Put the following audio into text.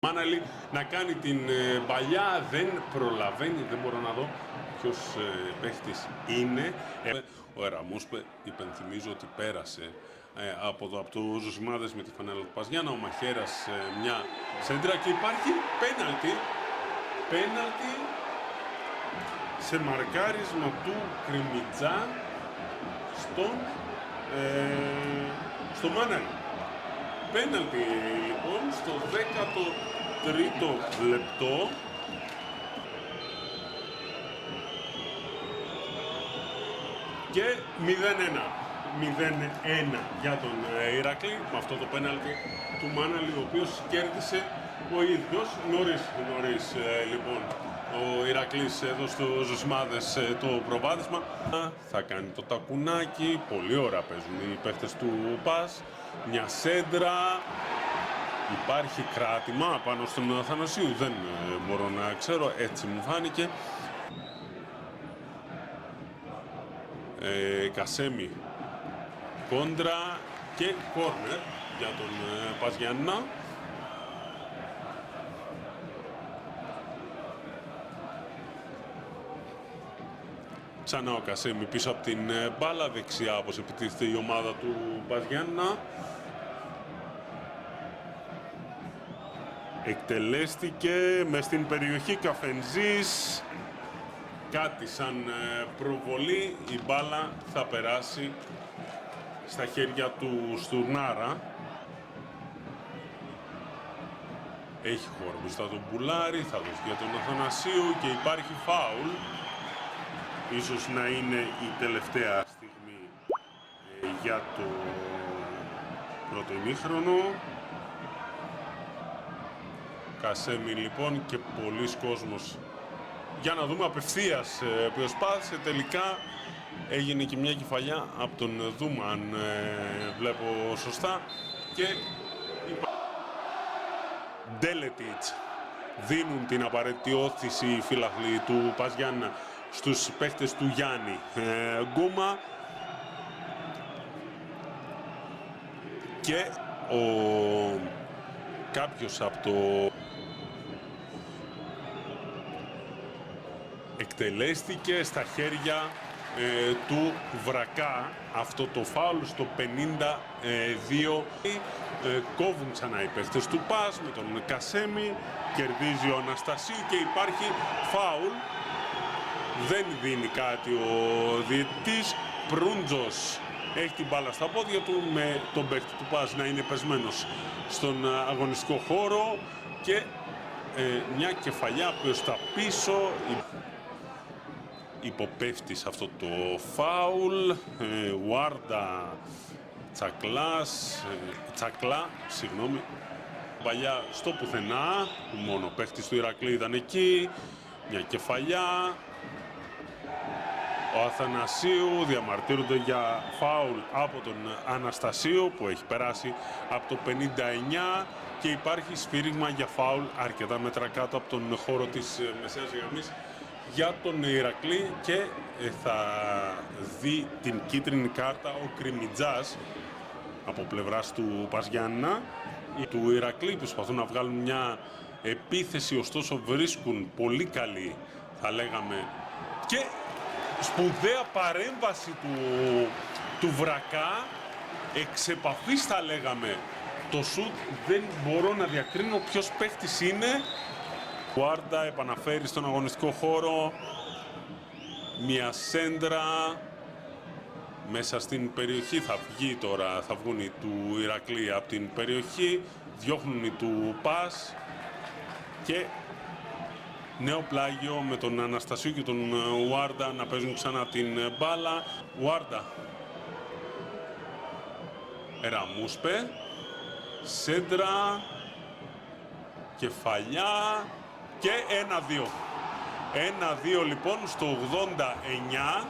Μάναλη να κάνει την παλιά, δεν προλαβαίνει, δεν μπορώ να δω ποιος παίχτης είναι. Ο Εραμούσπε, υπενθυμίζω ότι πέρασε από το Ζωσιμάδες με τη φανέλα του Παζιάννα, ο Μαχαίρας μια σέντρα και υπάρχει πέναλτι σε μαρκάρισμα του Κριμιτζά στο Μάναλη. Πέναλτι λοιπόν στο 13ο λεπτό. Και 0-1 για τον Ηρακλή με αυτό το πέναλτι του Μάναλη, ο οποίος κέρδισε ο ίδιος νωρίς λοιπόν ο Ηρακλής εδώ στο Ζωσιμάδες το προβάδισμα. Θα κάνει το τακουνάκι, πολύ ωραία παίζουν οι παίχτες του ΠΑΣ, μια σέντρα, υπάρχει κράτημα πάνω στον Αθανασίου, δεν μπορώ να ξέρω, έτσι μου φάνηκε. Κασέμι κόντρα και κόρνερ για τον Παζιάννα. Ξανά ο Κασέμι πίσω από την μπάλα, δεξιά όπως επιτίθεται η ομάδα του Παζιάννα. Εκτελέστηκε μες στην περιοχή Καφενζής. Κάτι σαν προβολή, η μπάλα θα περάσει στα χέρια του Στουρνάρα. Έχει χώρο μπροστά τον Μπουλάρη, θα δώσει για τον Αθανασίου και υπάρχει φάουλ. Ίσως να είναι η τελευταία στιγμή για το πρώτο ημίχρονο. Κασέμι λοιπόν και πολλοί κόσμος. Για να δούμε απευθείας ποιος πάτησε, τελικά έγινε και μια κεφαλιά από τον Δούμα, αν βλέπω σωστά, και Ντέλετιτς δίνουν την απαραίτητη όθηση οι φίλαθλοι του Παζιάννα στους παίχτες του Γιάννη Γκούμα και κάποιος από το εκτελέστηκε στα χέρια του Βρακά αυτό το φάουλ στο 52. Κόβουν ξανά οι παίχτες του ΠΑΣ με τον Κασέμι, κερδίζει ο Αναστασίου και υπάρχει φάουλ. Δεν δίνει κάτι ο διαιτητής. Προύντζος έχει την μπάλα στα πόδια του με τον παίχτη του ΠΑΣ να είναι πεσμένος στον αγωνιστικό χώρο και μια κεφαλιά προς τα πίσω. Υποπέφτει σε αυτό το φάουλ. Ουάρντα Τσακλά, συγγνώμη. Παλιά στο πουθενά, μόνο παίχτης του Ηρακλή ήταν εκεί. Μια κεφαλιά. Ο Αθανασίου διαμαρτύρονται για φάουλ από τον Αναστασίου που έχει περάσει από το 59 και υπάρχει σφύριγμα για φάουλ αρκετά μέτρα κάτω από τον χώρο της μεσαίας γραμμής για τον Ηρακλή και θα δει την κίτρινη κάρτα ο Κριμιτζάς από πλευράς του Παζιάννα. Του Ηρακλή προσπαθούν να βγάλουν μια επίθεση, ωστόσο βρίσκουν πολύ καλή, θα λέγαμε, και σπουδαία παρέμβαση του Βρακά, εξ επαφής θα λέγαμε. Το σουτ δεν μπορώ να διακρίνω ποιος παίχτης είναι. Ουάρντα επαναφέρει στον αγωνιστικό χώρο, μια σέντρα μέσα στην περιοχή, θα βγει τώρα, θα βγουν οι του Ηρακλή από την περιοχή, διώχνουν οι του ΠΑΣ και νέο πλάγιο με τον Αναστασίου και τον Ουάρντα να παίζουν ξανά την μπάλα. Ουάρντα, Εραμούσπε, σέντρα, κεφαλιά και 1-2. 1-2 λοιπόν στο 89.